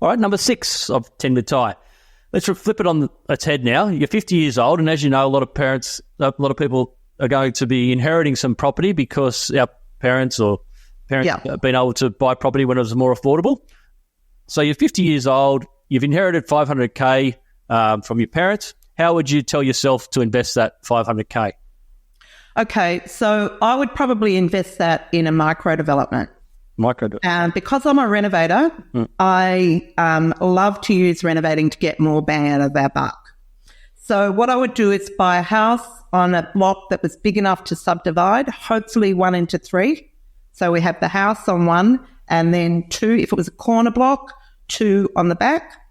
All right, number 6 of 10 with Ty. Let's flip it on its head now. You're 50 years old, and as you know, a lot of people are going to be inheriting some property because our parents have been able to buy property when it was more affordable. So you're 50 years old, you've inherited $500K from your parents. How would you tell yourself to invest that $500K? Okay, so I would probably invest that in a micro development. Because I'm a renovator, I love to use renovating to get more bang out of our buck. So what I would do is buy a house on a block that was big enough to subdivide, hopefully 1 into 3. So we have the house on one and then 2, if it was a corner block, 2 on the back.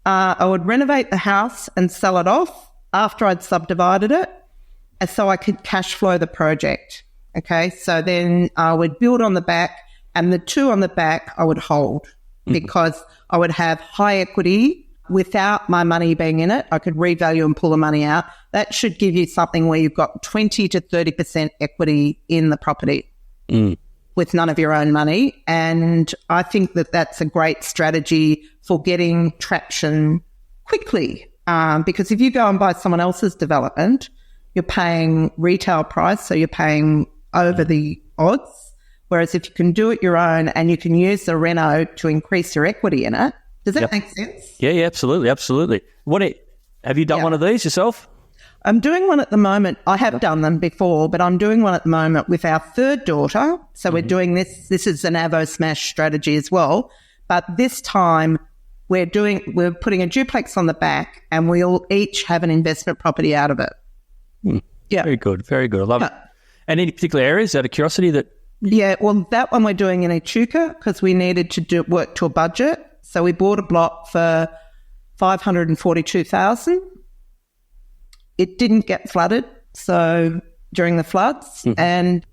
I would renovate the house and sell it off after I'd subdivided it, and so I could cash flow the project. Okay, so then I would build on the back, and the 2 on the back I would hold because I would have high equity without my money being in it. I could revalue and pull the money out. That should give you something where you've got 20 to 30% equity in the property with none of your own money. And I think that that's a great strategy for getting traction quickly, because if you go and buy someone else's development, you're paying retail price, so you're paying over the odds. Whereas if you can do it your own and you can use the reno to increase your equity in it, does that make sense? Yeah, absolutely. Have you done one of these yourself? I'm doing one at the moment. I have done them before, but I'm doing one at the moment with our third daughter. So we're doing this. This is an Avo Smash strategy as well. But this time we're putting a duplex on the back and we'll each have an investment property out of it. Yeah. Very good. Very good. I love it. And any particular areas out of curiosity that... Yeah, well, that one we're doing in Echuca because we needed to work to a budget. So we bought a block for $542,000. It didn't get flooded, so during the floods. And,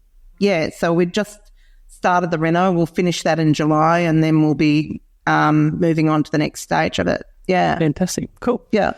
so we just started the reno. We'll finish that in July and then we'll be moving on to the next stage of it. Yeah. Fantastic. Cool. Yeah.